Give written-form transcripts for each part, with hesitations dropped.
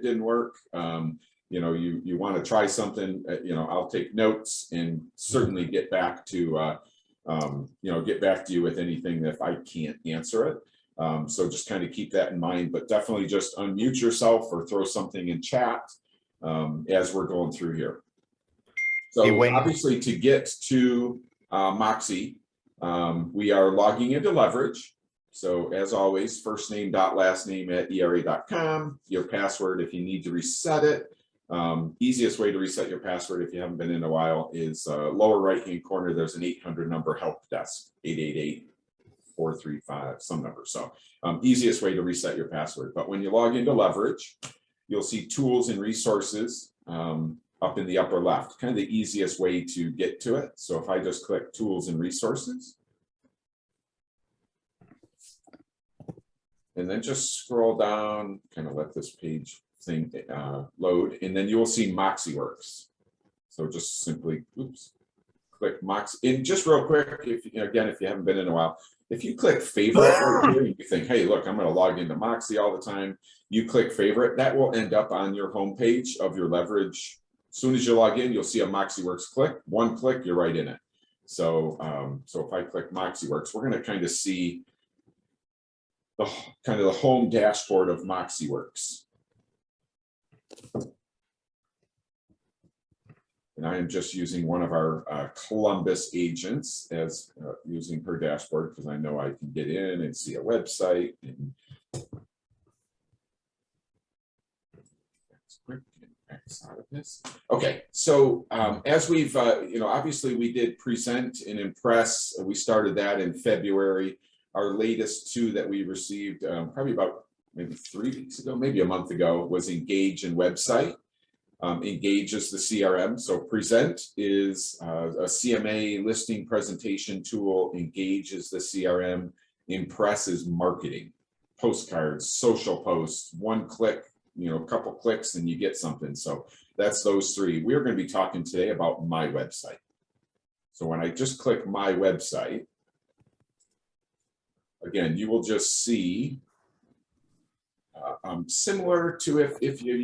didn't work. You want to try something, I'll take notes and certainly get back to, get back to you with anything if I can't answer it. So just kind of keep that in mind, but definitely just unmute yourself or throw something in chat as we're going through here. So obviously to get to Moxi, we are logging into Leverage. So as always, first name dot last name at era.com. Your password, if you need to reset it. Easiest way to reset your password if you haven't been in a while is lower right hand corner. There's an 800 number help desk, 888-435, some number. So easiest way to reset your password. But when you log into Leverage, you'll see tools and resources up in the upper left, kind of the easiest way to get to it. So if I just click tools and resources, and then just scroll down, kind of let this page thing load, and then you will see MoxiWorks. So just simply, click Moxi. And just real quick, if you haven't been in a while, if you click favorite right here, you think, hey, look, I'm going to log into Moxi all the time. You click favorite, that will end up on your homepage of your Leverage. As soon as you log in, you'll see a MoxiWorks click. One click, you're right in it. So, if I click MoxiWorks, we're going to kind of see the home dashboard of MoxiWorks. And I am just using one of our Columbus agents as using her dashboard because I know I can get in and see a website. And that's quick. X out of this. Okay, so as we've, obviously we did present and impress. We started that in February. Our latest two that we received probably about maybe 3 weeks ago, maybe a month ago, was Engage and Website. Engage is the CRM. So Present is a CMA listing presentation tool. Engage is the CRM. Impress is marketing, postcards, social posts, one click, a couple clicks and you get something. So that's those three. We're going to be talking today about My Website. So when I just click My Website, again, you will just see similar to if you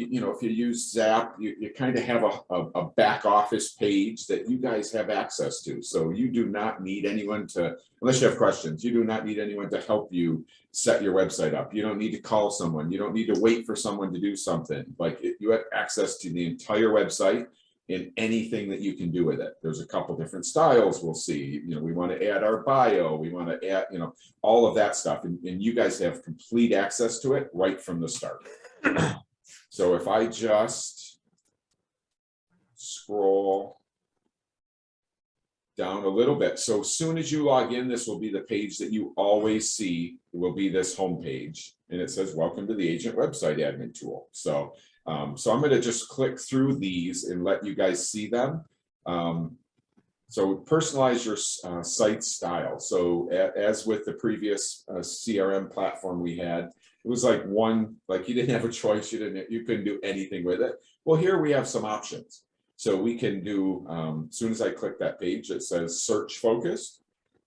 use Zap, you kind of have a back office page that you guys have access to. So you do not need anyone to, unless you have questions, you do not need anyone to help you set your website up. You don't need to call someone. You don't need to wait for someone to do something. Like you have access to the entire website and anything that you can do with it. There's a couple different styles we'll see. We want to add our bio. We want to add, all of that stuff. And you guys have complete access to it right from the start. So if I just scroll down a little bit. So as soon as you log in, this will be the page that you always see. It will be this home page. And it says, welcome to the Agent Website Admin Tool. So I'm going to just click through these and let you guys see them. So personalize your site style. So as with the previous CRM platform we had, it was like you didn't have a choice. You couldn't do anything with it. Well, here we have some options. So we can do, as soon as I click that page, it says search focused.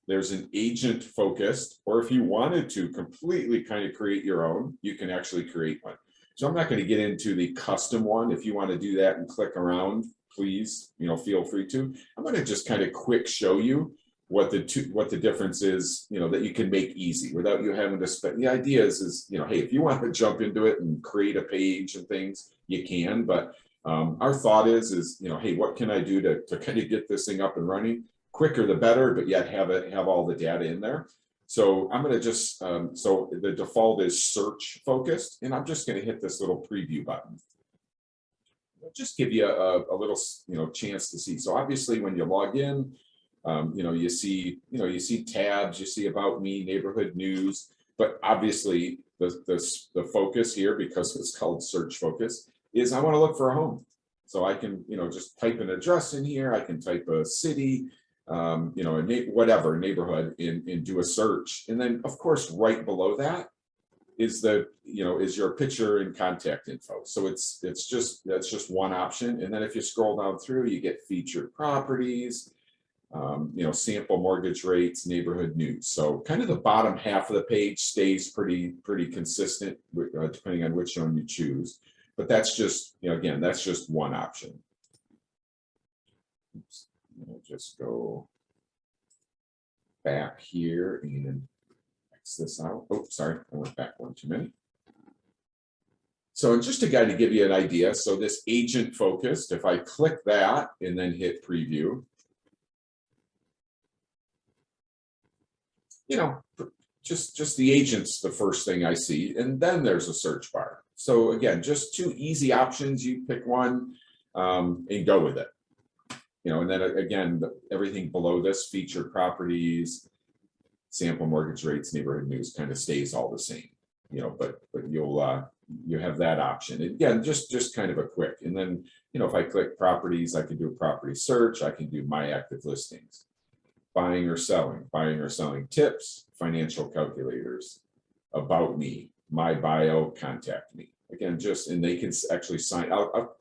There's an agent focused, or if you wanted to completely kind of create your own, you can actually create one. So I'm not going to get into the custom one. If you want to do that and click around, please, feel free to. I'm going to just kind of quick show you what the difference is, that you can make easy without you having to spend. The idea is, hey, if you want to jump into it and create a page and things, you can. But our thought is, hey, what can I do to kind of get this thing up and running? Quicker the better, but yet have all the data in there. So I'm going to just, so the default is search focused, and I'm just going to hit this little preview button. It'll just give you a little, chance to see. So obviously when you log in, you see tabs, you see about me, neighborhood news, but obviously the focus here, because it's called search focus, is I want to look for a home. So I can, just type an address in here. I can type a city, whatever neighborhood and do a search. And then of course, right below that is is your picture and contact info. So that's just one option. And then if you scroll down through, you get featured properties, sample mortgage rates, neighborhood news. So kind of the bottom half of the page stays pretty consistent depending on which one you choose. But that's just, again, that's just one option. Oops. I'll just go back here and X this out. Oh, sorry, I went back one too many. So just to kind of give you an idea, so this agent focused, if I click that and then hit preview, just the agent's the first thing I see, and then there's a search bar. So again, just two easy options. You pick one and go with it. And then again, everything below this, featured properties, sample mortgage rates, neighborhood news, kind of stays all the same. But you have that option. Again, just kind of a quick. And then if I click properties, I can do a property search. I can do my active listings, buying or selling tips, financial calculators, about me, my bio, contact me. Again, and they can actually sign out.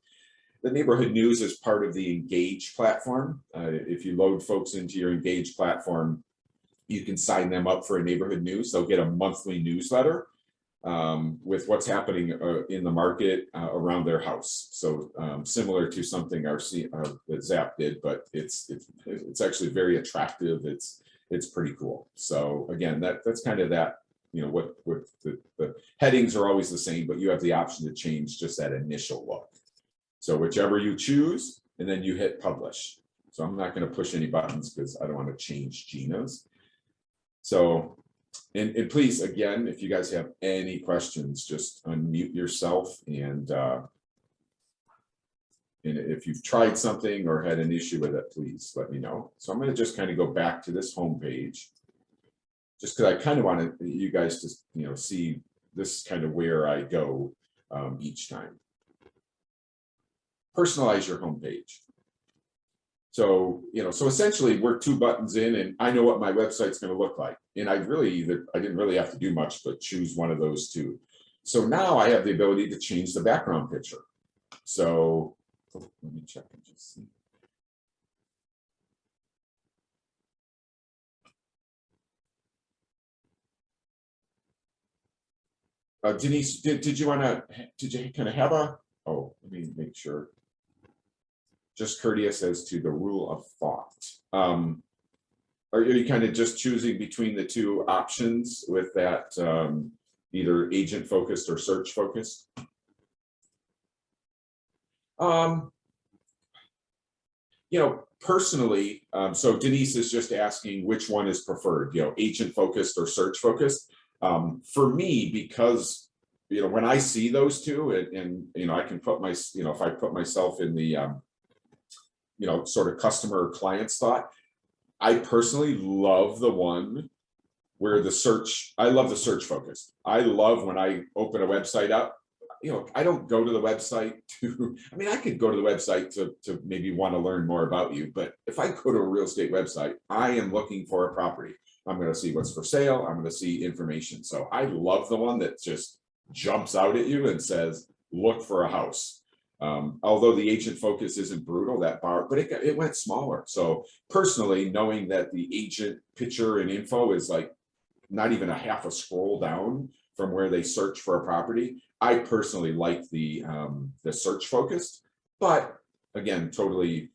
The neighborhood news is part of the Engage platform. If you load folks into your Engage platform, you can sign them up for a neighborhood news. They'll get a monthly newsletter with what's happening in the market around their house. So similar to something that Zap did, but it's actually very attractive. It's pretty cool. So again, that's kind of that. What the headings are always the same, but you have the option to change just that initial look. So whichever you choose, and then you hit publish. So I'm not going to push any buttons because I don't want to change Gina's. So, and please, again, if you guys have any questions, just unmute yourself. And if you've tried something or had an issue with it, please let me know. So I'm going to just kind of go back to this home page, just because I kind of want you guys to see this kind of where I go each time. Personalize your homepage. So, so essentially we're 2 buttons in and I know what my website's going to look like. And I didn't really have to do much, but choose one of those 2. So now I have the ability to change the background picture. So let me check and just see. Denise, did you kind of have oh, let me make sure. Just courteous as to the rule of thought. Are you kind of just choosing between the 2 options with that either agent focused or search focused? Personally, so Denise is just asking which one is preferred, agent focused or search focused. For me, because when I see those 2, and I can put if I put myself in the sort of customer or client's thought, I personally love the one where I love the search focus. I love when I open a website up, I don't go to the website I could go to the website to maybe want to learn more about you, but if I go to a real estate website, I am looking for a property. I'm going to see what's for sale. I'm going to see information. So I love the one that just jumps out at you and says, look for a house. Although the agent focus isn't brutal, that bar, but it went smaller. So personally, knowing that the agent picture and info is like not even a half a scroll down from where they search for a property, I personally like the search focused. But again, totally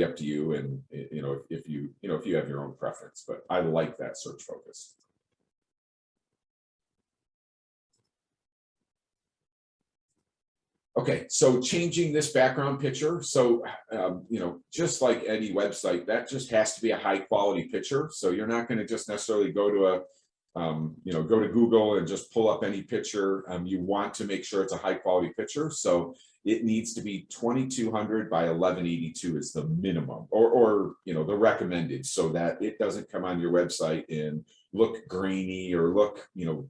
up to you, and if you have your own preference. But I like that search focus. Okay, so changing this background picture. So, just like any website, that just has to be a high quality picture. So you're not going to just necessarily go to go to Google and just pull up any picture. You want to make sure it's a high quality picture. So it needs to be 2200 by 1182 is the minimum, or the recommended, so that it doesn't come on your website and look grainy or look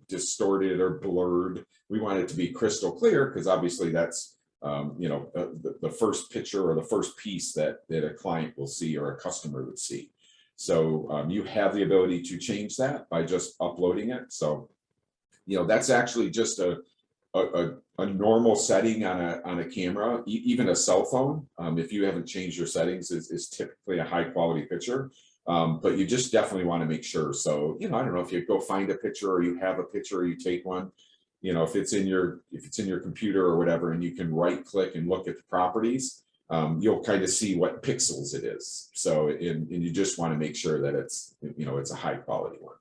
distorted or blurred. We want it to be crystal clear, because obviously that's the first picture or the first piece that a client will see or a customer would see. So you have the ability to change that by just uploading it. So that's actually just a normal setting on a camera. Even a cell phone, if you haven't changed your settings, is typically a high quality picture. But you just definitely want to make sure. So I don't know if you go find a picture, or you have a picture, or you take one, if it's in your computer or whatever, and you can right click and look at the properties, you'll kind of see what pixels it is. So, and you just want to make sure that it's, it's a high quality one.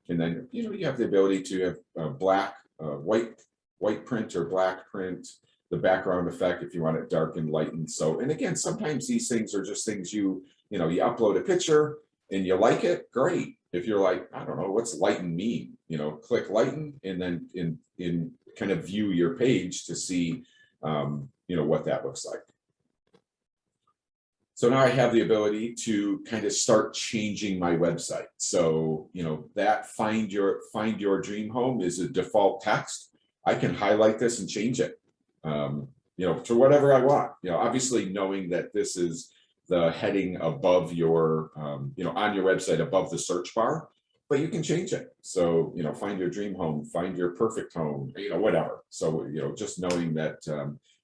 And then, you have the ability to have black, white print or black print, the background effect if you want it dark and lightened. So, and again, sometimes these things are just things you upload a picture and you like it, great. If you're like, I don't know, what's lighten mean? Click lighten, and then in kind of view your page to see, what that looks like. So now I have the ability to kind of start changing my website. So, that find your dream home is a default text. I can highlight this and change it, to whatever I want, obviously knowing that this is the heading above your, on your website above the search bar, but you can change it. So, find your dream home, find your perfect home, whatever. So, just knowing that,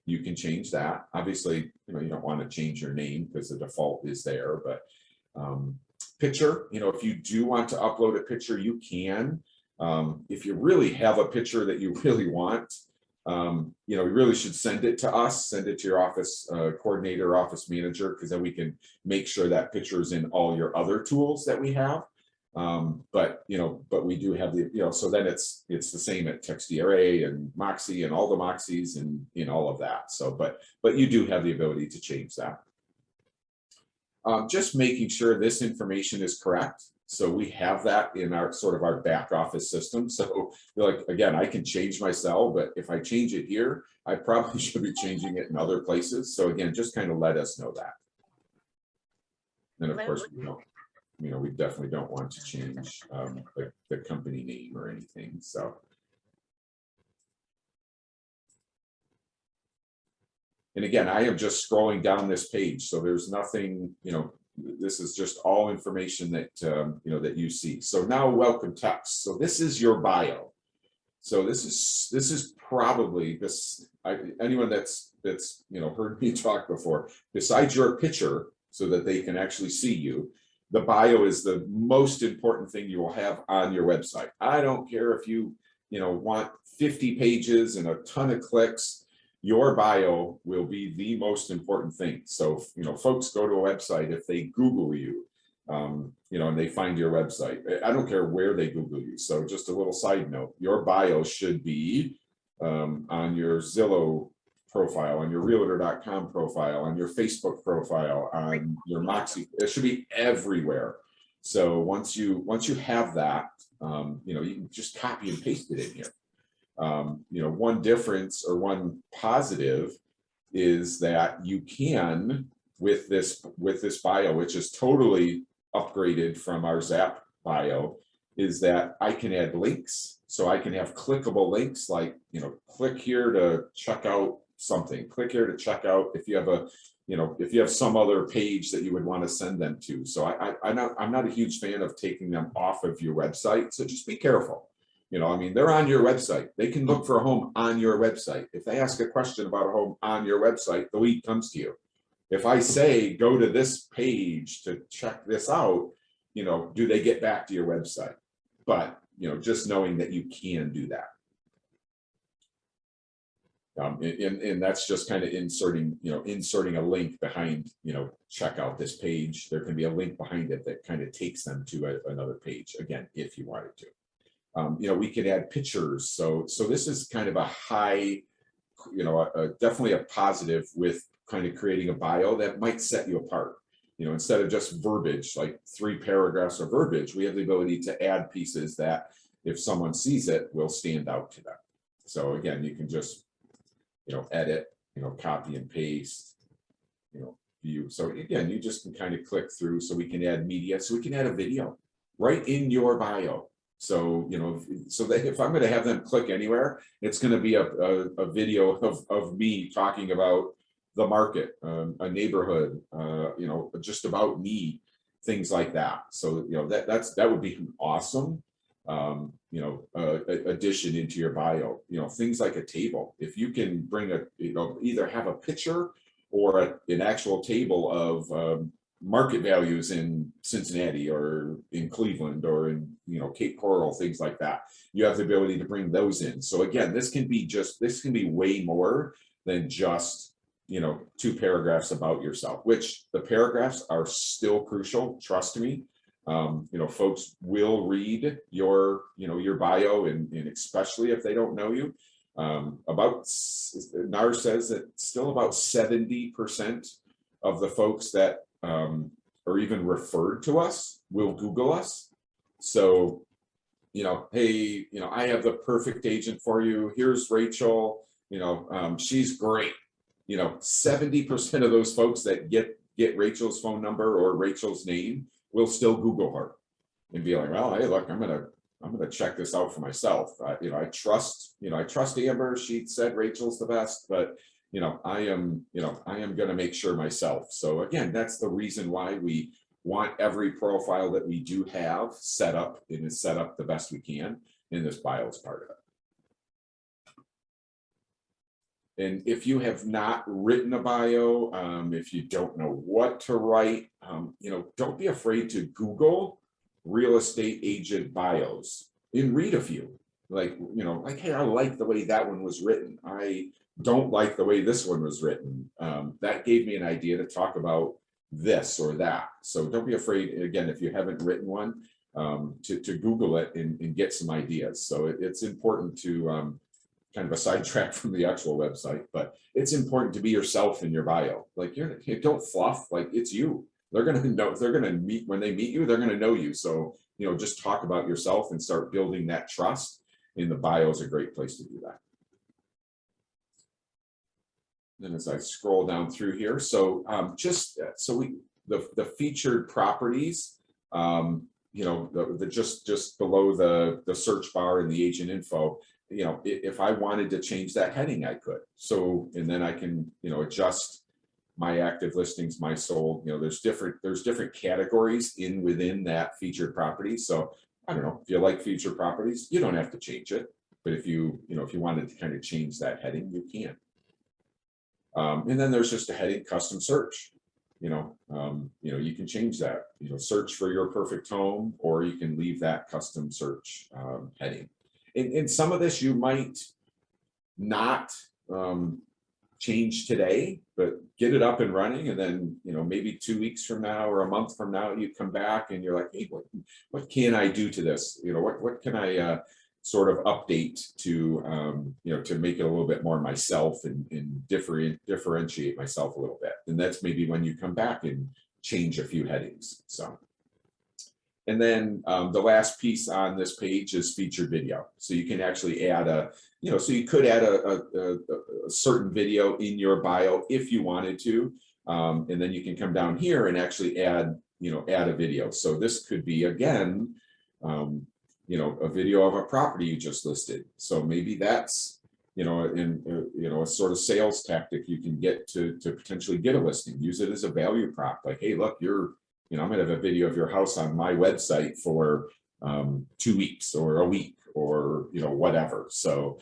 you can change that. Obviously, you don't want to change your name because the default is there, but picture, if you do want to upload a picture, you can. If you really have a picture that you really want, you really should send it to us, send it to your office coordinator, office manager, because then we can make sure that picture is in all your other tools that we have. But we do have the, so then it's the same at TextDRA and Moxi and all the Moxis and all of that. So, but you do have the ability to change that. Just making sure this information is correct. So we have that in our sort of our back office system. So like, again, I can change my cell, but if I change it here, I probably should be changing it in other places. So again, just kind of let us know that. And of course, we definitely don't want to change the company name or anything. So, and again, I am just scrolling down this page, so there's nothing, this is just all information that that you see. So now, welcome text. So this is your bio. So this is probably anyone that's heard me talk before, besides your picture, so that they can actually see you. The bio is the most important thing you will have on your website. I don't care if you, want 50 pages and a ton of clicks, your bio will be the most important thing. So, folks go to a website, if they Google you, and they find your website, I don't care where they Google you. So just a little side note, your bio should be on your Zillow profile, on your realtor.com profile, on your Facebook profile, on your Moxi. It should be everywhere. So once you have that, you can just copy and paste it in here. One difference or one positive is that you can, with this bio, which is totally upgraded from our Zap bio, is that I can add links. So I can have clickable links like, click here to check out something, click here to check out if you have if you have some other page that you would want to send them to. So I'm not a huge fan of taking them off of your website. So just be careful. They're on your website. They can look for a home on your website. If they ask a question about a home on your website, the lead comes to you. If I say, go to this page to check this out, do they get back to your website? But, just knowing that you can do that. And that's just kind of inserting a link behind, check out this page. There can be a link behind it that kind of takes them to another page, again, if you wanted to. We could add pictures. So this is kind of a high, definitely a positive with kind of creating a bio that might set you apart. Instead of just verbiage, like 3 paragraphs of verbiage, we have the ability to add pieces that if someone sees it will stand out to them. So again, you can just, edit, copy and paste, view. So again, you just can kind of click through. So we can add media. So we can add a video right in your bio. So, so that if I'm going to have them click anywhere, it's going to be a video of me talking about the market, a neighborhood, just about me, things like that. So, that would be an awesome, addition into your bio, things like a table. If you can bring either have a picture or an actual table of, market values in Cincinnati or in Cleveland or in, you know, Cape Coral, things like that. You have the ability to bring those in. So again, this can be way more than just, you know, 2 paragraphs about yourself, which the paragraphs are still crucial. Trust me. You know, folks will read your, you know, your bio, and especially if they don't know you. NAR says that still about 70% of the folks that are even referred to us will Google us. So, you know, hey, you know, I have the perfect agent for you. Here's Rachel. You know, she's great. You know, 70% of those folks that get Rachel's phone number or Rachel's name will still Google her and be like, well, hey, look, I'm gonna check this out for myself. You know, I trust Amber. She said Rachel's the best, but you know, I am gonna make sure myself. So again, that's the reason why we want every profile that we do have set up, and is set up the best we can, in this bio is part of it. And if you have not written a bio, if you don't know what to write, you know, don't be afraid to Google real estate agent bios and read a few. Like, you know, like, hey, I like the way that one was written. I don't like the way this one was written. That gave me an idea to talk about this or that. So don't be afraid, again, if you haven't written one, to Google it and get some ideas. So it's important to, kind of a sidetrack from the actual website, but it's important to be yourself in your bio. Like, you don't fluff, like, it's you. They're going to know, they're going to meet, when they meet you, they're going to know you. So, you know, just talk about yourself and start building that trust. And the bio is a great place to do that. Then as I scroll down through here, so the featured properties, you know, just below the search bar in the agent info, you know, if I wanted to change that heading, I could. So, and then I can, you know, adjust my active listings, my sold, you know, there's different categories within that featured property. So I don't know, if you like featured properties, you don't have to change it. But if you wanted to kind of change that heading, you can. And then there's just a heading, custom search. You know, you can change that, you know, search for your perfect home, or you can leave that custom search heading. In some of this, you might not change today, but get it up and running. And then, you know, maybe 2 weeks from now or a month from now, you come back and you're like, hey, what can I do to this? You know, what can I sort of update to, you know, to make it a little bit more myself and differentiate myself a little bit. And that's maybe when you come back and change a few headings. So. And then the last piece on this page is featured video. So you can actually add so you could add a certain video in your bio if you wanted to. And then you can come down here and actually add a video. So this could be, again, you know, a video of a property you just listed. So maybe that's, you know, a sort of sales tactic you can get to potentially get a listing. Use it as a value prop. Like, hey, look, I'm going to have a video of your house on my website for 2 weeks or a week or, you know, whatever. So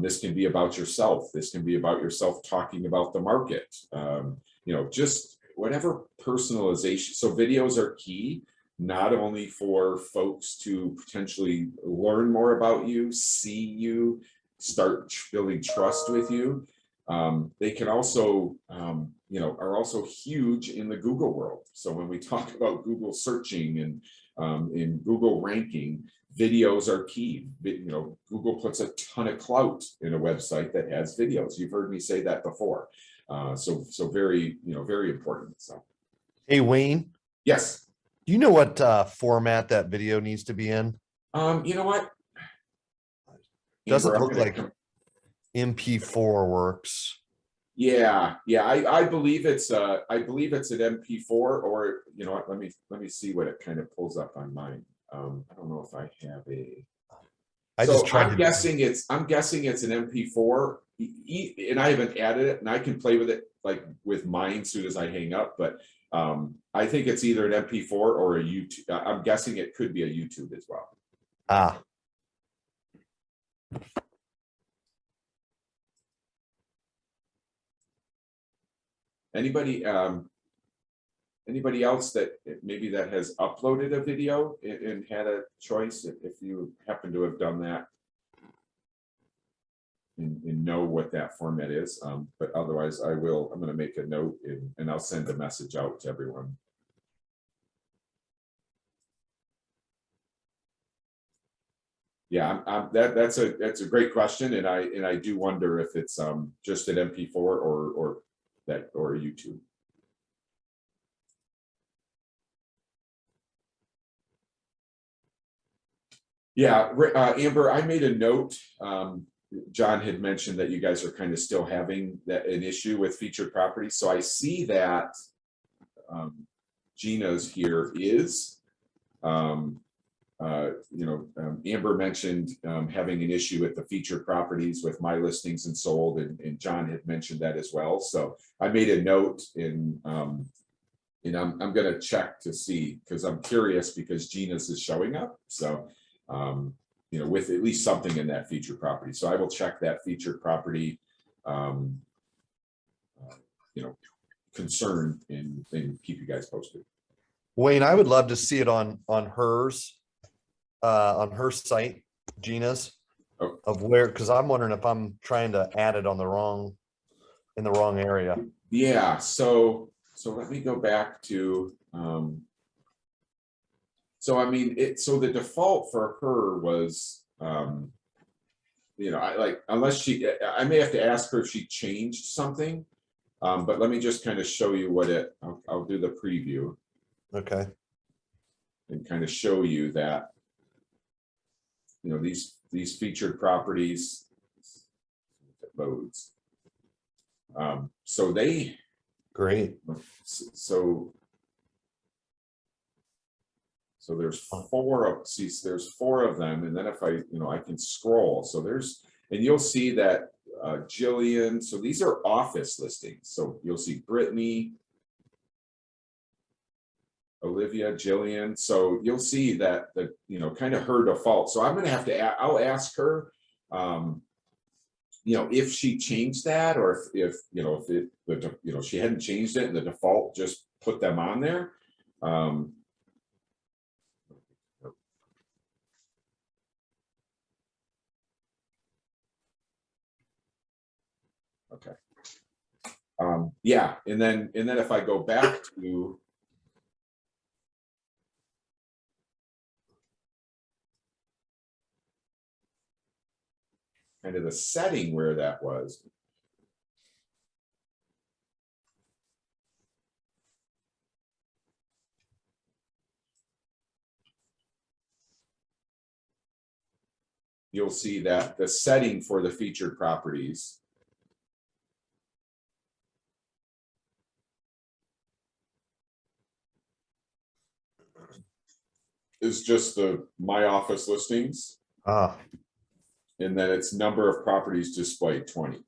this can be about yourself. This can be about yourself talking about the market, you know, just whatever personalization. So videos are key, not only for folks to potentially learn more about you, see you, start building trust with you. They can also, you know, are also huge in the Google world. So when we talk about Google searching and in Google ranking, videos are key. You know, Google puts a ton of clout in a website that has videos. You've heard me say that before. So very, you know, very important. So, hey, Wayne. Yes. Do you know what format that video needs to be in? You know what? Doesn't look like MP4 works. Yeah, I believe it's an MP4, or you know what, let me see what it kind of pulls up on mine. I don't know if I have I'm guessing it's an MP4, and I haven't added it, and I can play with it like with mine as soon as I hang up, but I think it's either an MP4 or a YouTube. I'm guessing it could be a YouTube as well. Ah. Anybody Anybody else that maybe that has uploaded a video and had a choice, if you happen to have done that and know what that format is, but otherwise I'm going to make a note and I'll send a message out to everyone. Yeah, that's a great question, and I do wonder if it's just an MP4 or YouTube. Yeah, Amber, I made a note. John had mentioned that you guys are kind of still having an issue with featured properties. So I see that Gina's here is, Amber mentioned having an issue with the featured properties with my listings and sold, and John had mentioned that as well. So I made a note and I'm going to check to see, because I'm curious, because Gina's is showing up. So with at least something in that featured property. So I will check that featured property, concern and keep you guys posted. Wayne, I would love to see it on hers, on her site, Gina's, of where, because I'm wondering if I'm trying to add it on in the wrong area. Yeah. So let me go back to, so I mean, so the default for her was, unless I may have to ask her if she changed something, but let me just kind of show you what I'll do the preview. Okay. And kind of show you that, these featured properties, it loads. So they, great. So there's there's four of them, and then if I can scroll. So and you'll see that Jillian. So these are office listings. So you'll see Brittany, Olivia, Jillian. So you'll see that kind of her default. So I'm going to have to. I'll ask her, if she changed that, or if she hadn't changed it and the default just put them on there. Okay. Yeah, and then if I go back to kind of the setting where that was, you'll see that the setting for the featured properties is just the my office listings. And then it's number of properties displayed 20.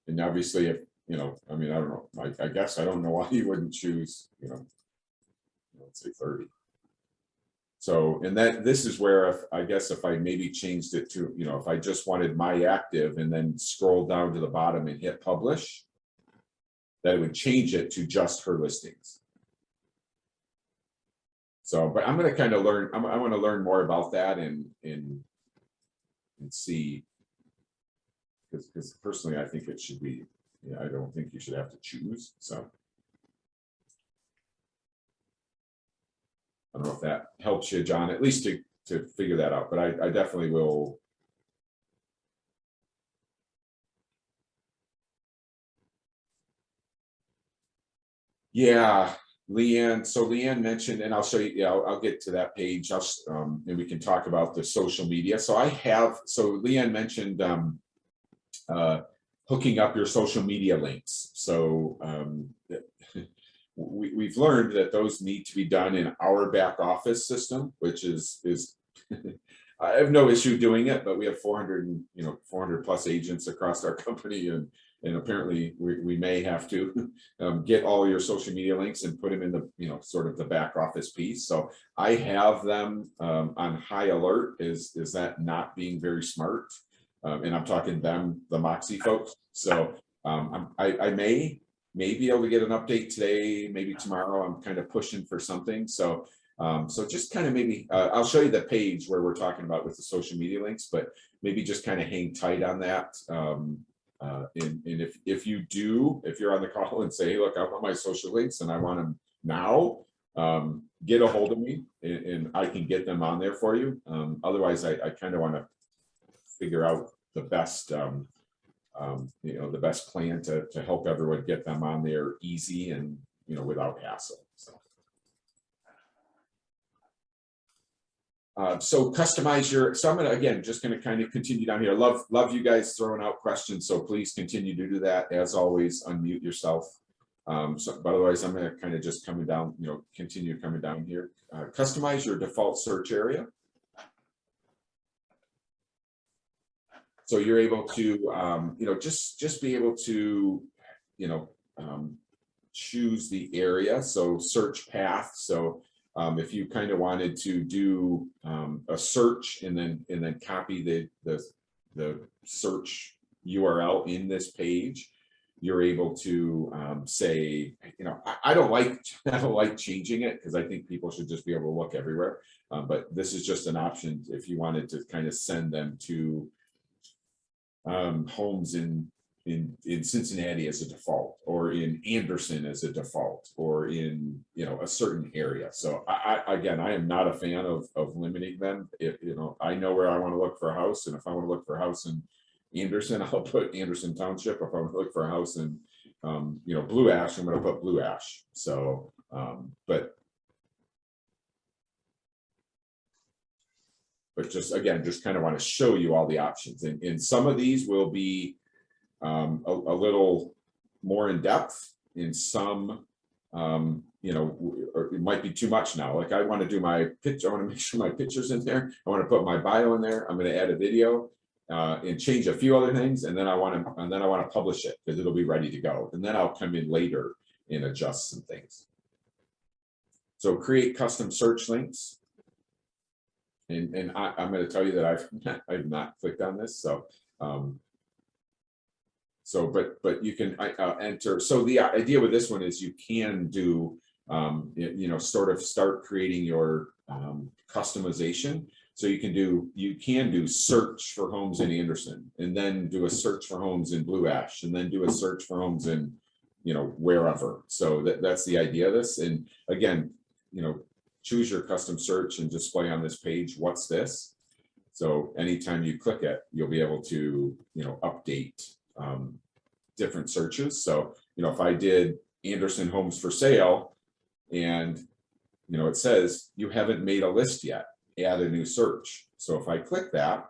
And obviously, if I mean, I don't know, I guess I don't know why you wouldn't choose, let's say 30. So, and this is where if I maybe changed it to, if I just wanted my active and then scroll down to the bottom and hit publish, that would change it to just her listings. So, but I'm going to kind of learn, I want to learn more about that and see, because personally, I think it should be, I don't think you should have to choose. So I don't know if that helps you, John, at least to figure that out, but I definitely will. Yeah, Leanne. So Leanne mentioned, and I'll show you, I'll get to that page. And we can talk about the social media. So so Leanne mentioned hooking up your social media links. So we've learned that those need to be done in our back office system, which is I have no issue doing it, but we have 400 plus agents across our company, and apparently we may have to get all your social media links and put them in the sort of the back office piece. So I have them on high alert. Is that not being very smart? And I'm talking them, the Moxi folks. So I may may be able to get an update today, maybe tomorrow. I'm kind of pushing for something. So so just kind of maybe, I'll show you the page where we're talking about with the social media links, but maybe just kind of hang tight on that. And if you're on the call and say, hey, look, I want my social links and I want them now, get a hold of me and I can get them on there for you. Otherwise, I kind of want to figure out the best, the best plan to help everyone get them on there easy and, without hassle. So customize so I'm just going to kind of continue down here. Love you guys throwing out questions. So please continue to do that. As always, unmute yourself. But otherwise I'm going to kind of just coming down, continue coming down here. Customize your default search area. So you're able to, just be able to, choose the area. So search path. So if you kind of wanted to do a search and then copy the search URL in this page, you're able to say, I don't like changing it because I think people should just be able to look everywhere. But this is just an option if you wanted to kind of send them to homes in Cincinnati as a default, or in Anderson as a default, or in a certain area. So I am not a fan of limiting them. If I know where I want to look for a house, and if I want to look for a house in Anderson, I'll put Anderson Township. If I want to look for a house in Blue Ash, I'm going to put Blue Ash. So but just kind of want to show you all the options, and some of these will be a little more in depth. In some, or it might be too much now. Like I want to do my pitch. I want to make sure my picture's in there. I want to put my bio in there. I'm going to add a video and change a few other things, and then I want to publish it because it'll be ready to go. And then I'll come in later and adjust some things. So create custom search links. And I'm going to tell you that I've not clicked on this. So. But you can enter. So the idea with this one is you can do, sort of start creating your customization. So you can do search for homes in Anderson, and then do a search for homes in Blue Ash, and then do a search for homes in, wherever. So that's the idea of this. And again, choose your custom search and display on this page. What's this? So anytime you click it, you'll be able to, update different searches. So, if I did Anderson homes for sale and, it says you haven't made a list yet, add a new search. So if I click that,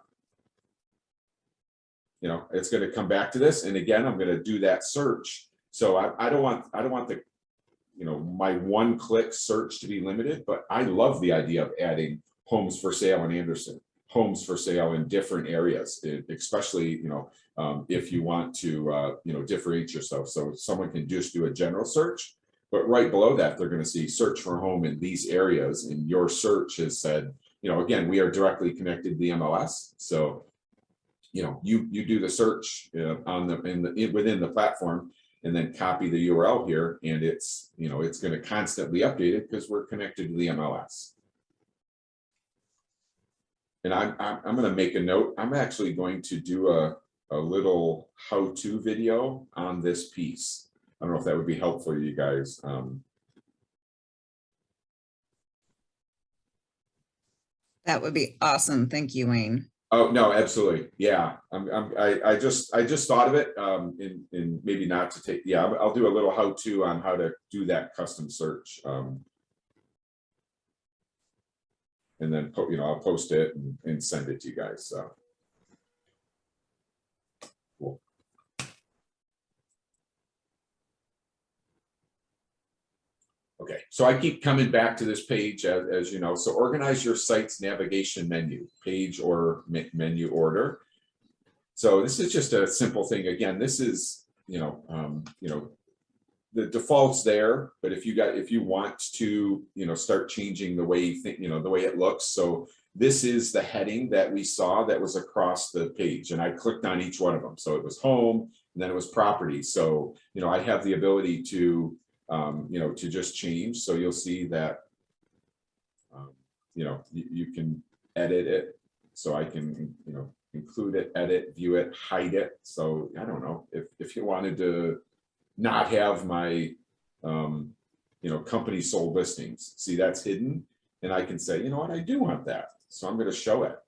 it's going to come back to this. And again, I'm going to do that search. So I don't want the, my one click search to be limited, but I love the idea of adding homes for sale in Anderson, homes for sale in different areas, especially, if you want to, differentiate yourself. So someone can just do a general search, but right below that, they're going to see search for a home in these areas. And your search has said, again, we are directly connected to the MLS. So, you do the search within the platform, and then copy the URL here, and it's going to constantly update it because we're connected to the MLS. And I'm going to make a note. I'm actually going to do a little how-to video on this piece. I don't know if that would be helpful to you guys. That would be awesome. Thank you, Wayne. Oh no, absolutely. Yeah, I just thought of it, and maybe not to take. Yeah, I'll do a little how-to on how to do that custom search. And then I'll post it and send it to you guys. So cool. Okay, so I keep coming back to this page as you know. So organize your site's navigation menu, page or menu order. So this is just a simple thing. Again, this is the default's there, but if you want to start changing the way you think, the way it looks. So this is the heading that we saw that was across the page, and I clicked on each one of them. So it was home, and then it was property. So, you know, I have the ability to, you know, to just change. So you'll see that, you know, you can edit it. So I can, you know, include it, edit, view it, hide it. So I don't know if you wanted to not have my, you know, company sold listings. See, that's hidden. And I can say, you know what, I do want that. So I'm going to show it.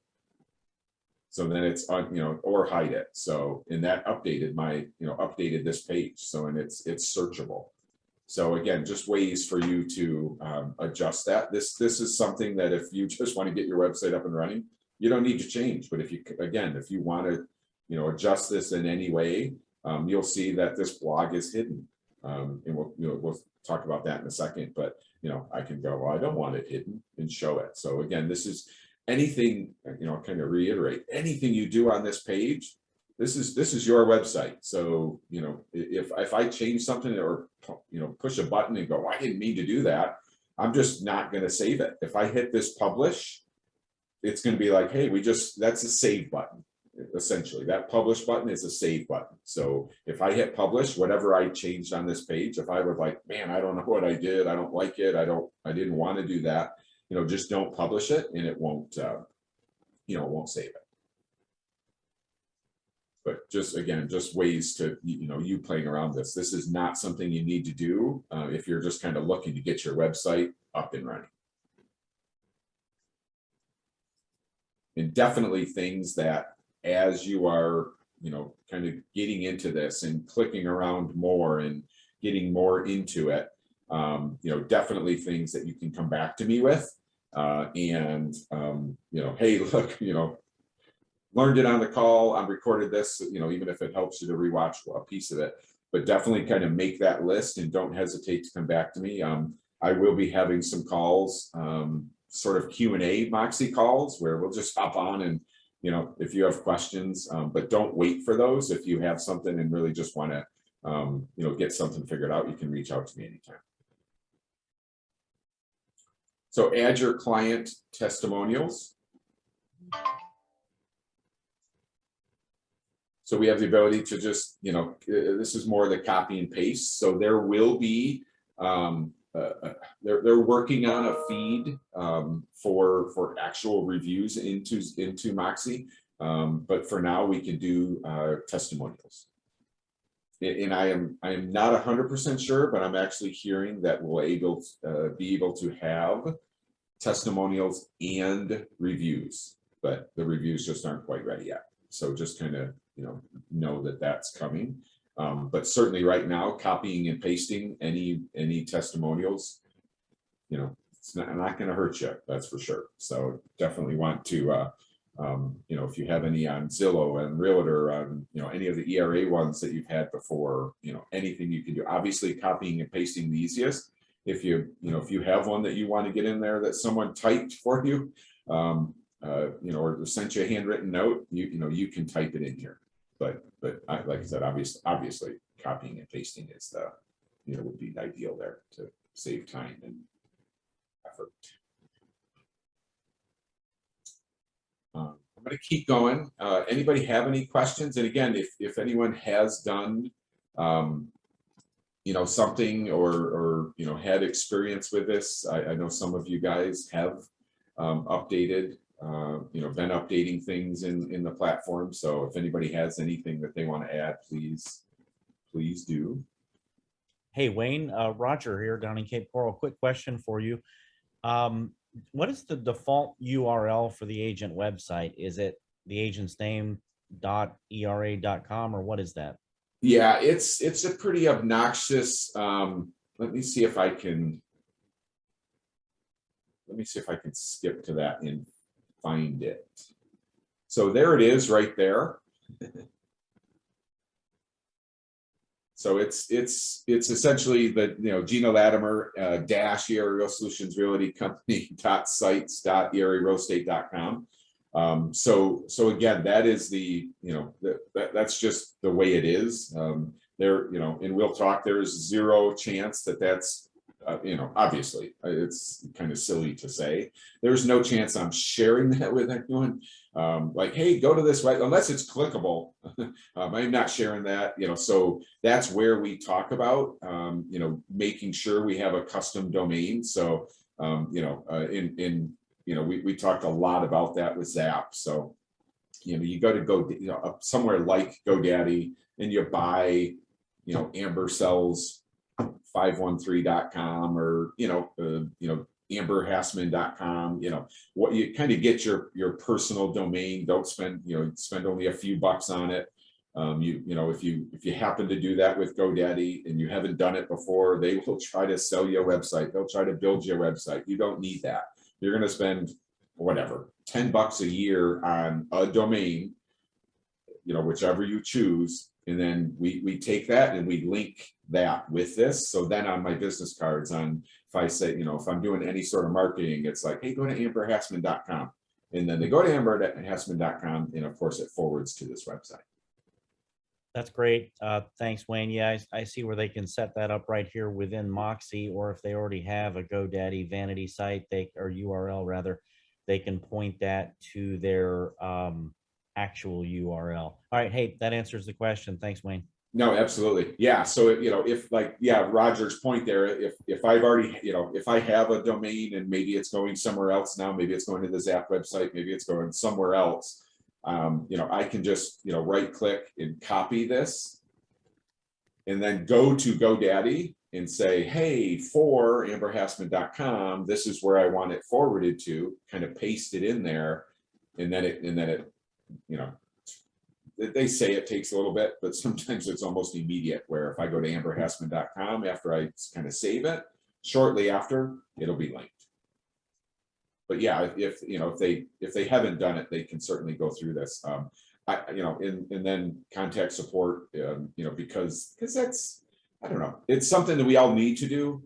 So then it's on, you know, or hide it. So, and that updated my, you know, updated this page. So, and it's searchable. So again, just ways for you to adjust that. This is something that if you just want to get your website up and running, you don't need to change. But if you, again, if you want to, you know, adjust this in any way, you'll see that this blog is hidden. And we'll talk about that in a second. But, you know, I can go, well, I don't want it hidden, and show it. So again, this is anything, you know, kind of reiterate, anything you do on this page, this is your website. So, you know, if I change something or, you know, push a button and go, well, I didn't mean to do that, I'm just not going to save it. If I hit this publish, it's going to be like, hey, that's a save button. Essentially, that publish button is a save button. So if I hit publish, whatever I changed on this page, if I was like, man, I don't know what I did, I don't like it, I didn't want to do that, you know, just don't publish it, and it won't, you know, it won't save it. But just, again, just ways to, you know, you playing around this. This is not something you need to do if you're just kind of looking to get your website up and running. And definitely things that, as you are, you know, kind of getting into this and clicking around more and getting more into it, you know, definitely things that you can come back to me with. And, you know, hey, look, you know, learned it on the call, I recorded this, you know, even if it helps you to rewatch a piece of it, but definitely kind of make that list and don't hesitate to come back to me. I will be having some calls, sort of Q&A Moxi calls, where we'll just hop on and, you know, if you have questions, but don't wait for those. If you have something and really just want to, you know, get something figured out, you can reach out to me anytime. So add your client testimonials. So we have the ability to just, you know, this is more the copy and paste. So there will be, they're working on a feed for actual reviews into Moxi. But for now, we can do testimonials. And I am not 100% sure, but I'm actually hearing that we'll be able to have testimonials and reviews, but the reviews just aren't quite ready yet. So just kind of, you know that that's coming. But certainly right now, copying and pasting any testimonials, you know, it's not going to hurt you, that's for sure. So definitely want to, you know, if you have any on Zillow and Realtor, on, you know, any of the ERA ones that you've had before, you know, anything you can do. Obviously, copying and pasting the easiest. If you have one that you want to get in there that someone typed for you, you know, or sent you a handwritten note, you know, you can type it in here. But like I said, obviously copying and pasting is the, you know, would be ideal there to save time and effort. I'm going to keep going. Anybody have any questions? And again, if anyone has done, you know, something or you know, had experience with this, I know some of you guys have updated, you know, been updating things in the platform. So if anybody has anything that they want to add, please do. Hey, Wayne, Roger here down in Cape Coral. Quick question for you. What is the default URL for the agent website? Is it the agent's name .era.com or what is that? Yeah, it's a pretty obnoxious. Let me see if I can skip to that and find it. So there it is right there. So it's essentially the, you know, Gina Latimer dash ERA Real Solutions Realty Company .sites.erarealestate.com. So again, that is the, you know, that's just the way it is. There, you know, in We'll Talk, there's zero chance that that's you know, obviously, it's kind of silly to say. There's no chance I'm sharing that with anyone. Like, hey, go to this right, unless it's clickable. I'm not sharing that, you know, so that's where we talk about, you know, making sure we have a custom domain. So, you know, you know, we talked a lot about that with Zap. So, you know, you go to you know, somewhere like GoDaddy and you buy, you know, Amber Sells 513.com or, you know, amberhassman.com, you know, what you kind of get your personal domain. Don't spend, you know, spend only a few bucks on it. You know, if you happen to do that with GoDaddy and you haven't done it before, they will try to sell you a website. They'll try to build you a website. You don't need that. You're going to spend whatever, 10 bucks a year on a domain, you know, whichever you choose. And then we take that and we link that with this. So then on my business cards, if I say, you know, if I'm doing any sort of marketing, it's like, hey, go to amberhassman.com. And then they go to amberhassman.com. And of course it forwards to this website. That's great. Thanks, Wayne. Yeah, I see where they can set that up right here within Moxi, or if they already have a GoDaddy vanity site, or URL rather, they can point that to their actual URL. All right. Hey, that answers the question. Thanks, Wayne. No, absolutely. Yeah. So, you know, if like, yeah, Roger's point there, if I've already, you know, if I have a domain and maybe it's going somewhere else now, maybe it's going to the Zap website, maybe it's going somewhere else, you know, I can just, you know, right click and copy this and then go to GoDaddy and say, hey, for amberhassman.com, this is where I want it forwarded to, kind of paste it in there. And then it, you know, they say it takes a little bit, but sometimes it's almost immediate, where if I go to amberhassman.com after I kind of save it, shortly after it'll be linked. But yeah, if you know, if they haven't done it, they can certainly go through this. You know, and then contact support, you know, because that's, I don't know, it's something that we all need to do.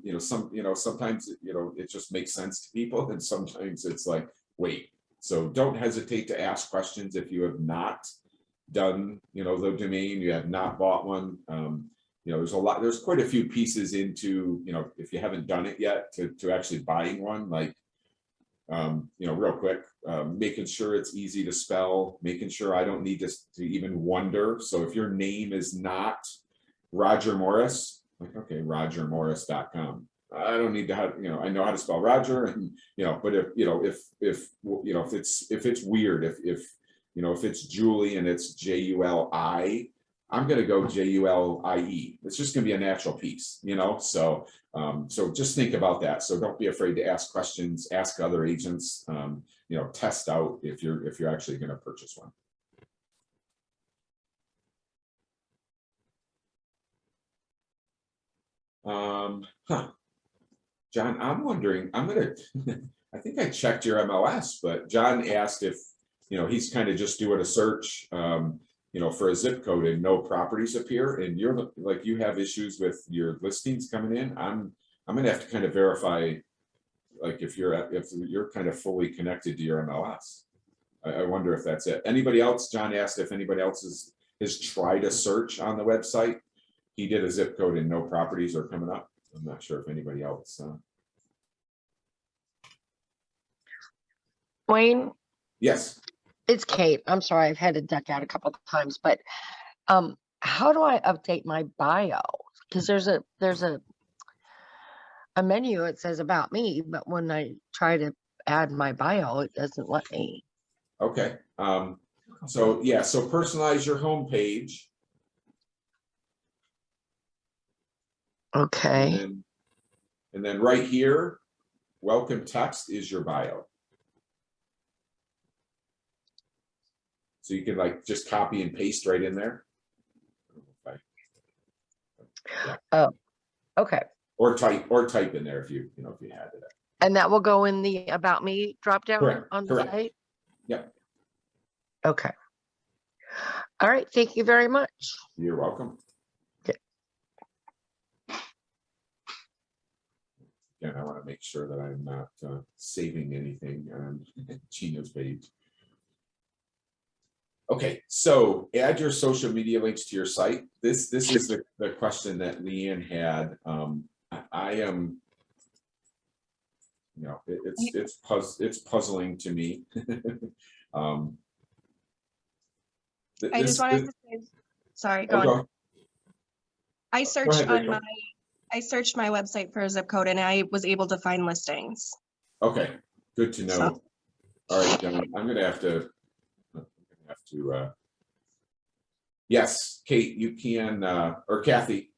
You know, sometimes, you know, it just makes sense to people, and sometimes it's like, wait. So don't hesitate to ask questions if you have not done, you know, the domain, you have not bought one. You know, there's quite a few pieces into, you know, if you haven't done it yet, to actually buying one, like, you know, real quick, making sure it's easy to spell, making sure I don't need to even wonder. So if your name is not Roger Morris, like, okay, rogermorris.com. I don't need to have, you know, I know how to spell Roger, and, you know, but if, you know, if you know, if it's weird, if you know, if it's Julie and it's Juli, I'm going to go Julie. It's just going to be a natural piece, you know? So, so just think about that. So don't be afraid to ask questions, ask other agents, you know, test out if you're actually going to purchase one. John, I'm wondering, I think I checked your MLS, but John asked if, you know, he's kind of just doing a search, you know, for a zip code and no properties appear, and you're like, you have issues with your listings coming in. I'm going to have to kind of verify, like, if you're kind of fully connected to your MLS. I wonder if that's it. Anybody else? John asked if anybody else has tried a search on the website. He did a zip code and no properties are coming up. I'm not sure if anybody else. Wayne, Yes. it's Kate. I'm sorry, I've had to duck out a couple of times, but how do I update my bio? Because there's a menu, it says about me, but when I try to add my bio, it doesn't let me. Okay. So yeah, so personalize your home page. Okay. And then right here, welcome text is your bio. So you can like just copy and paste right in there. Yeah. Oh, okay. Or type in there if you know, if you had it. And that will go in the about me drop down Correct, on the correct. site? Yep. Okay. All right. Thank you very much. You're welcome. Okay. Again, I want to make sure that I'm not saving anything on Gina's page. Okay, so add your social media links to your site. This is the question that Leanne had on I am, you know, it's puzzling to me. I just wanted to say, sorry, go on. go I ahead, searched on Rachel. I searched my website for a zip code and I was able to find listings. Okay, good to know. So- All right, John, I'm gonna have to, yes, Kate, you can, or Kathy,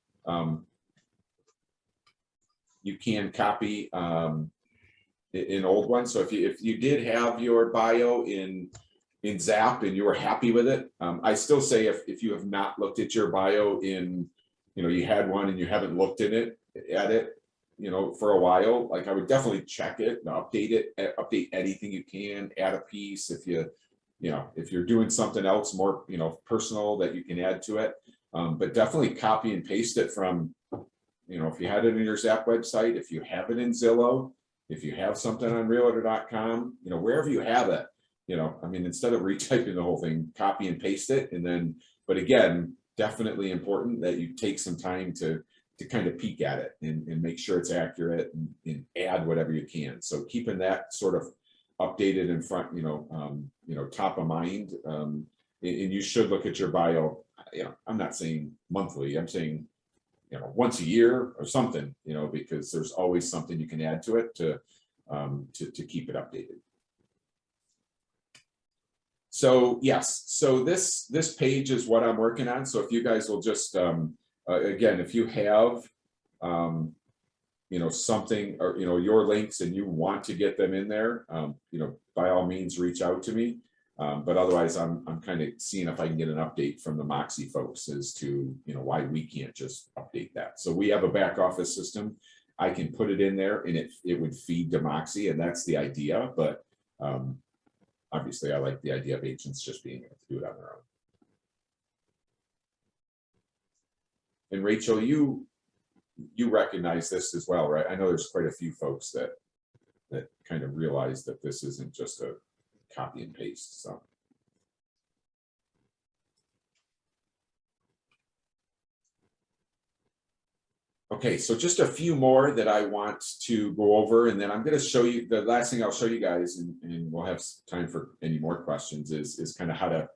you can copy an old one. So if you did have your bio in Zap and you were happy with it, I still say if you have not looked at your bio in, you know, you had one and you haven't looked at it, you know, for a while, like I would definitely check it, update it, update anything you can, add a piece if you know, if you're doing something else more, you know, personal that you can add to it. But definitely copy and paste it from, you know, if you had it in your Zap website, if you have it in Zillow, if you have something on realtor.com, you know, wherever you have it, you know, I mean, instead of retyping the whole thing, copy and paste it. And then, but again, definitely important that you take some time to kind of peek at it and make sure it's accurate and add whatever you can. So keeping that sort of updated in front, you know, top of mind. And you should look at your bio, you know, I'm not saying monthly, I'm saying, you know, once a year or something, you know, because there's always something you can add to it to keep it updated. So yes, so this page is what I'm working on. So if you guys will just, again, if you have, you know, something or, you know, your links and you want to get them in there, you know, by all means, reach out to me. But otherwise, I'm kind of seeing if I can get an update from the Moxi folks as to, you know, why we can't just update that. So we have a back office system. I can put it in there and it would feed to Moxi, and that's the idea. But obviously, I like the idea of agents just being able to do it on their own. And Rachel, you recognize this as well, right? I know there's quite a few folks that kind of realize that this isn't just a copy and paste. So okay, so just a few more that I want to go over, and then I'm going to show you the last thing I'll show you guys, and we'll have time for any more questions is kind of how to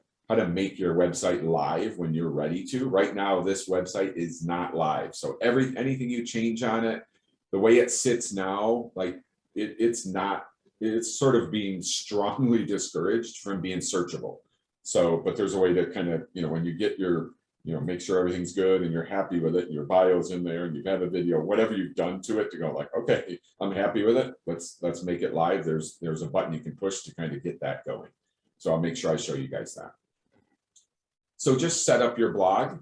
make your website live when you're ready to. Right now, this website is not live. So anything you change on it, the way it sits now, like it's sort of being strongly discouraged from being searchable. So, but there's a way to kind of, you know, when you get your, you know, make sure everything's good and you're happy with it, and your bio's in there and you've had a video, whatever you've done to it to go like, okay, I'm happy with it. Let's make it live. There's a button you can push to kind of get that going. So I'll make sure I show you guys that. So just set up your blog.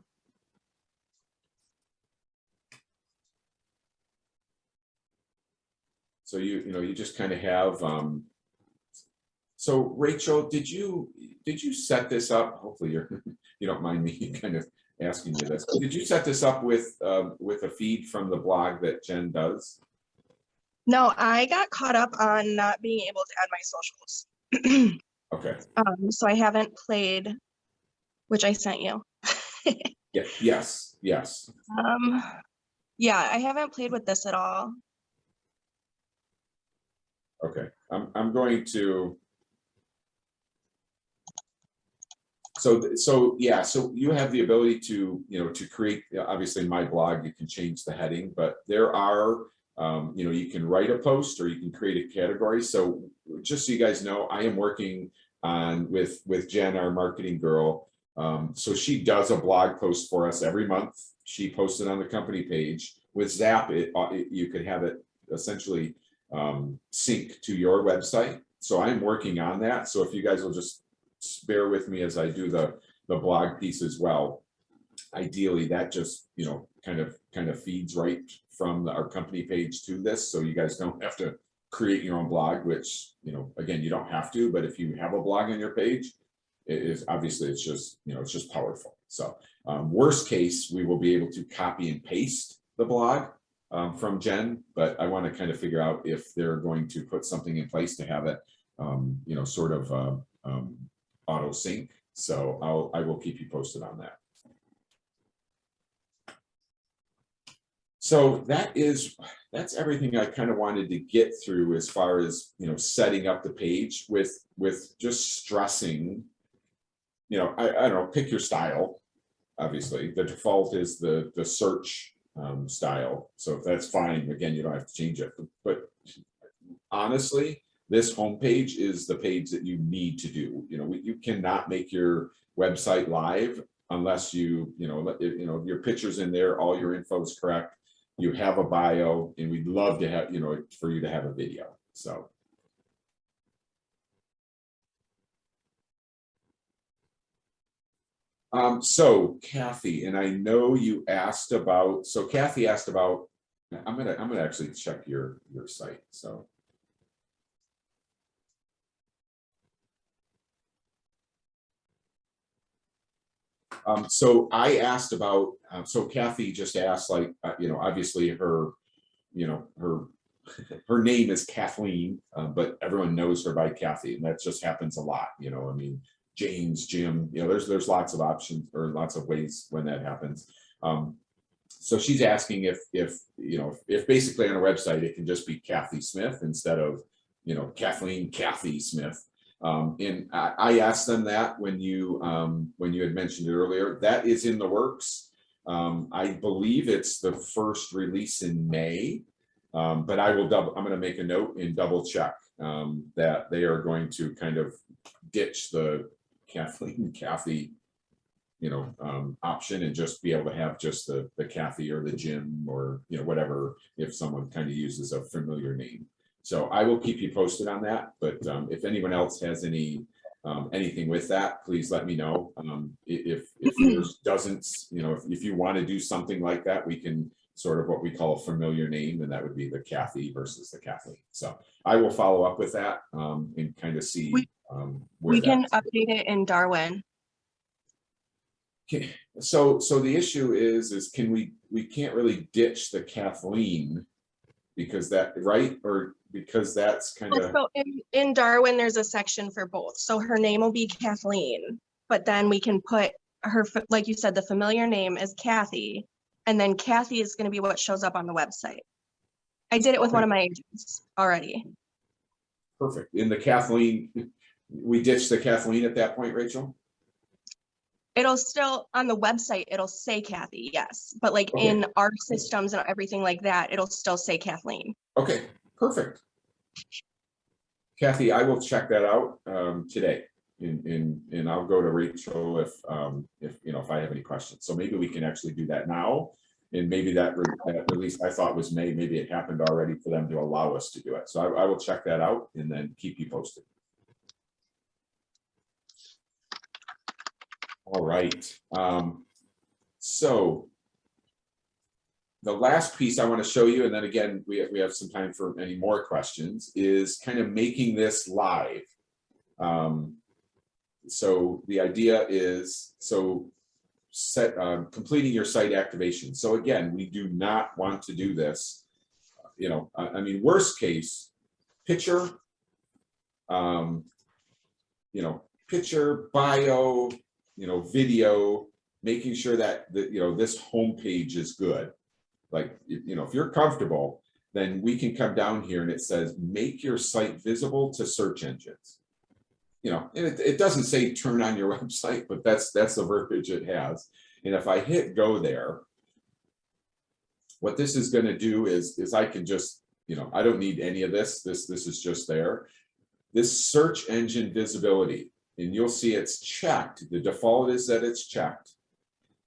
So you just kind of have, so Rachel, did you set this up? Hopefully you don't mind me kind of asking you this. Did you set this up with a feed from the blog that Jen does? No, I got caught up on not being able to add my socials. Okay. So I haven't played, which I sent you. Yeah. Yes. Yeah, I haven't played with this at all. Okay. I'm going to. So yeah, so you have the ability to, you know, to create, obviously in my blog, you can change the heading, but there are, you know, you can write a post or you can create a category. So just so you guys know, I am working on with Jen, our marketing girl. So she does a blog post for us every month. She posts it on the company page. With Zap, you could have it essentially sync to your website. So I'm working on that. So if you guys will just bear with me as I do the blog piece as well. Ideally, that just, you know, kind of feeds right from our company page to this, so you guys don't have to create your own blog, which, you know, again, you don't have to, but if you have a blog on your page, it is obviously, it's just, you know, it's just powerful. So worst case, we will be able to copy and paste the blog from Jen, but I want to kind of figure out if they're going to put something in place to have it, you know, sort of auto sync. So I will keep you posted on that. So that's everything I kind of wanted to get through as far as, you know, setting up the page with just stressing, you know, I don't know, pick your style. Obviously, the default is the search style. So if that's fine, again, you don't have to change it. But honestly, this homepage is the page that you need to do. You know, you cannot make your website live unless you know, your picture's in there, all your info is correct. You have a bio, and we'd love to have, you know, for you to have a video. So. So Kathy, and I know you asked about, so Kathy asked about, I'm gonna actually check your site. So. So I asked about, so Kathy just asked, like, you know, obviously her, you know, her name is Kathleen, but everyone knows her by Kathy, and that just happens a lot. You know, I mean, James, Jim, you know, there's lots of options or lots of ways when that happens. So she's asking if you know, if basically on a website it can just be Kathy Smith instead of, you know, Kathleen Kathy Smith. And I asked them that when you had mentioned it earlier. That is in the works. I believe it's the first release in May, but I'm going to make a note and double check that they are going to kind of ditch the Kathleen Kathy, you know, option, and just be able to have just the Kathy or the Jim, or, you know, whatever, if someone kind of uses a familiar name. So I will keep you posted on that, but if anyone else has any anything with that, please let me know. If yours doesn't, you know, if you want to do something like that, we can sort of what we call a familiar name, and that would be the Kathy versus the Kathleen. So I will follow up with that and kind of see where We can that's. update it in Darwin. Okay. So the issue is can we can't really ditch the Kathleen because that, right? Or because that's kind of. So in Darwin, there's a section for both. So her name will be Kathleen, but then we can put her, like you said, the familiar name is Kathy, and then Kathy is going to be what shows up on the website. I did it with one of my agents already. Perfect. In the Kathleen, we ditched the Kathleen at that point, Rachel? It'll still, on the website, it'll say Kathy, yes. But like Okay. in our systems and everything like that, it'll still say Kathleen. Okay, perfect. Kathy, I will check that out today, and I'll go to Rachel if you know, if I have any questions. So maybe we can actually do that now, and maybe that release I thought was May, maybe it happened already for them to allow us to do it. So I will check that out and then keep you posted. All right. So the last piece I want to show you, and then again, we have some time for any more questions, is kind of making this live. So the idea is, completing your site activation. So again, we do not want to do this. You know, I mean, worst case, picture, you know, picture, bio, you know, video, making sure that you know, this homepage is good. Like, you know, if you're comfortable, then we can come down here and it says, make your site visible to search engines. You know, and it doesn't say turn on your website, but that's the verbiage it has. And if I hit go there, what this is going to do is I can just, you know, I don't need any of this. This is just there. This search engine visibility, and you'll see it's checked. The default is that it's checked.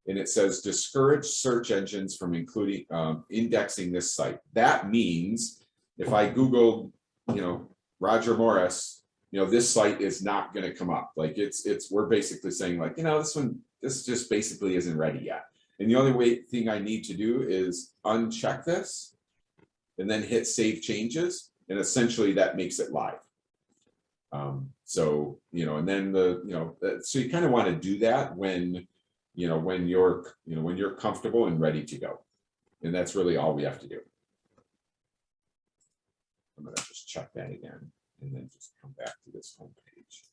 And it says discourage search engines from including indexing this site. That means if I Googled, you know, Roger Morris, you know, this site is not going to come up. Like we're basically saying, like, you know, this just basically isn't ready yet. And the only thing I need to do is uncheck this and then hit save changes. And essentially that makes it live. So, you know, and then so you kind of want to do that when you're comfortable and ready to go. And that's really all we have to do. I'm going to just check that again and then just come back to this home page.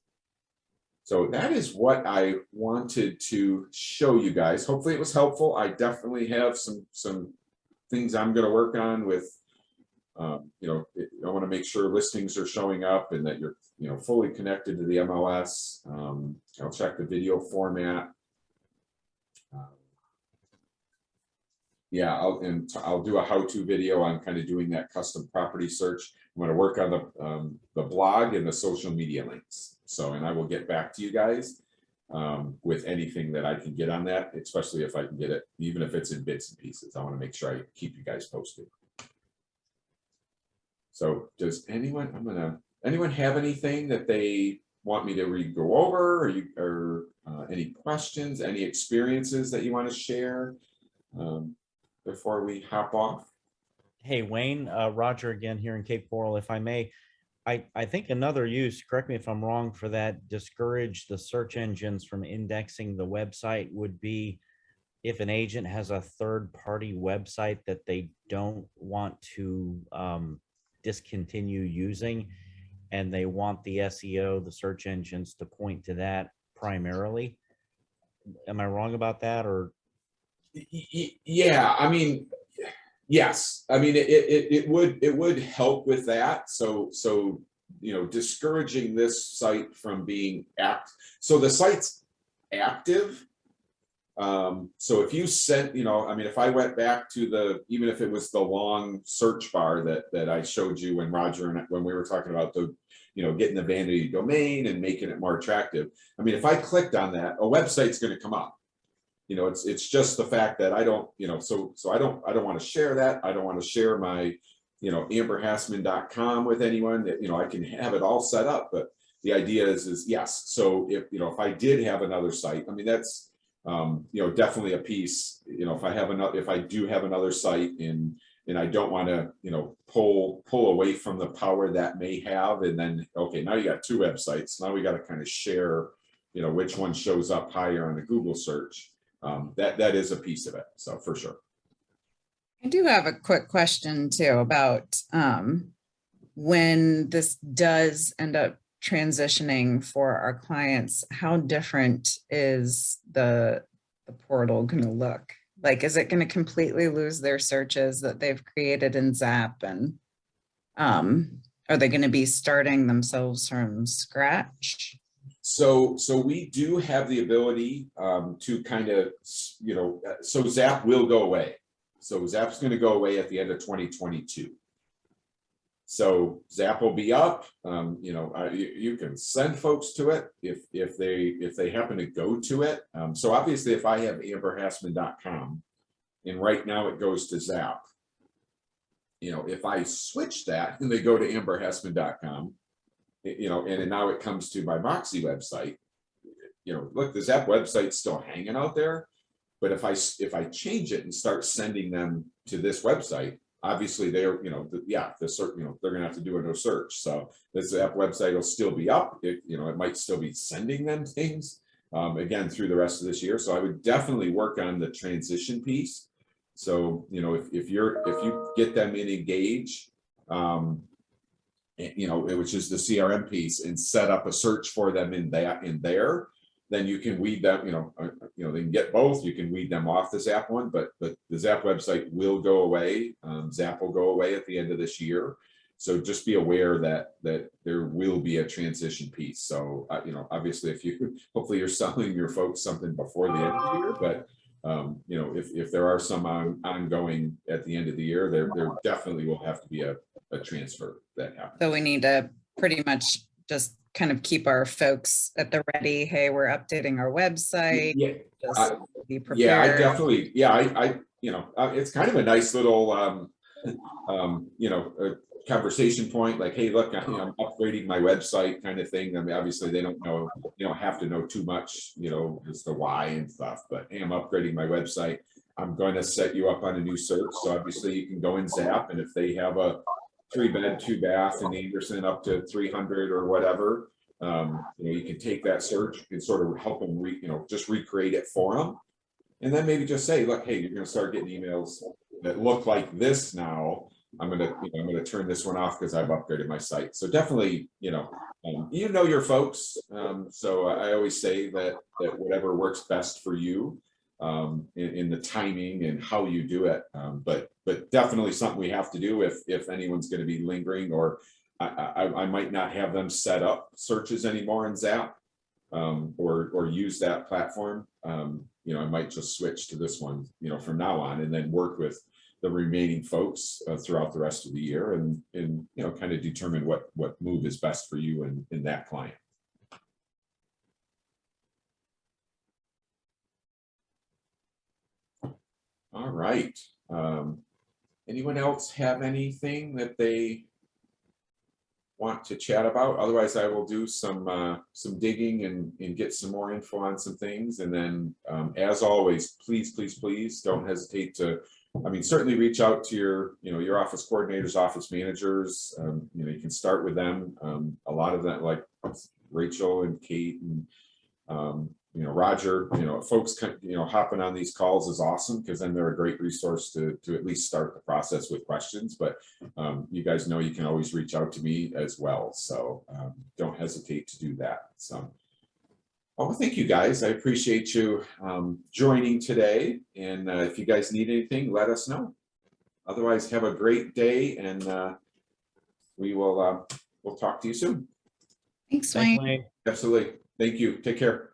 So that is what I wanted to show you guys. Hopefully it was helpful. I definitely have some things I'm gonna work on with, you know, I want to make sure listings are showing up and that you're, you know, fully connected to the MLS. I'll check the video format. Yeah, I'll do a how-to video on kind of doing that custom property search. I'm going to work on the blog and the social media links. So, and I will get back to you guys with anything that I can get on that, especially if I can get it, even if it's in bits and pieces. I want to make sure I keep you guys posted. So does anyone, anyone have anything that they want me to go over, or any questions, any experiences that you want to share before we hop off? Hey, Wayne, Roger again here in Cape Coral, if I may. I think another use, correct me if I'm wrong, for that discourage the search engines from indexing the website would be if an agent has a third-party website that they don't want to discontinue using, and they want the SEO, the search engines, to point to that primarily. Am I wrong about that? Or Yeah, I mean, yes, I mean, it would help with that. So you know, discouraging this site from being so the site's active. So if you sent, you know, I mean, if I went back to even if it was the long search bar that I showed you when Roger and when we were talking about the, you know, getting the vanity domain and making it more attractive. I mean, if I clicked on that, a website's going to come up. You know, it's just the fact that I don't, you know, so I don't want to share that. I don't want to share my, you know, amberhassman.com with anyone. That, you know, I can have it all set up, but the idea is yes. So if, you know, if I did have another site, I mean, that's, you know, definitely a piece. You know, if I do have another site and I don't want to, you know, pull away from the power that may have, and then, okay, now you got two websites. Now we got to kind of share, you know, which one shows up higher on the Google search. That is a piece of it. So for sure. I do have a quick question too about when this does end up transitioning for our clients, how different is the portal going to look? Like, is it going to completely lose their searches that they've created in Zap? And are they going to be starting themselves from scratch? So we do have the ability to kind of, you know, so Zap will go away. So Zap's going to go away at the end of 2022. So Zap will be up. You know, you can send folks to it if they happen to go to it. So obviously, if I have amberhassman.com and right now it goes to Zap, you know, if I switch that and they go to amberhassman.com, you know, and now it comes to my Moxi website, you know, look, the Zap website's still hanging out there. But if I change it and start sending them to this website, obviously they're, you know, the search, you know, they're going to have to do a no search. So this Zap website will still be up. You know, it might still be sending them things again through the rest of this year. So I would definitely work on the transition piece. So, you know, if you get them in Engage, you know, which is the CRM piece, and set up a search for them in there, then you can weed them, you know, they can get both. You can weed them off the Zap one, but the Zap website will go away. Zap will go away at the end of this year. So just be aware that there will be a transition piece. So, you know, obviously hopefully you're selling your folks something before the end of the year, but you know, if there are some ongoing at the end of the year, there definitely will have to be a transfer that happens. So we need to pretty much just kind of keep our folks at the ready. Hey, we're updating our website. Yeah, Just be prepared. yeah, I definitely, yeah, I you know, it's kind of a nice little, you know, conversation point. Like, hey, look, I'm upgrading my website, kind of thing. I mean, obviously they don't know, you don't have to know too much, you know, as to why and stuff. But hey, I'm upgrading my website. I'm going to set you up on a new search. So obviously you can go in Zap, and if they have a 3-bed, 2-bath in Anderson up to 300 or whatever, you know, you can take that search and sort of help them you know, just recreate it for them. And then maybe just say, look, hey, you're going to start getting emails that look like this now. I'm going to turn this one off because I've upgraded my site. So definitely, you know your folks. So I always say that whatever works best for you, in the timing and how you do it. But definitely something we have to do if anyone's going to be lingering, or I might not have them set up searches anymore in Zap, or use that platform. You know, I might just switch to this one, you know, from now on, and then work with the remaining folks throughout the rest of the year, and you know, kind of determine what move is best for you and in that client. All right. Anyone else have anything that they want to chat about? Otherwise, I will do some digging and get some more info on some things. And then, as always, please don't hesitate to, I mean, certainly reach out to your, you know, your office coordinators, office managers. You know, you can start with them. A lot of that, like Rachel and Kate and you know, Roger, you know, folks, you know, hopping on these calls is awesome, because then they're a great resource to at least start the process with questions. But you guys know you can always reach out to me as well. So don't hesitate to do that. So, well, thank you guys. I appreciate you joining today. And if you guys need anything, let us know. Otherwise, have a great day, and we'll talk to you soon. Thanks, Thanks, Wayne. Wayne. Absolutely. Thank you. Take care.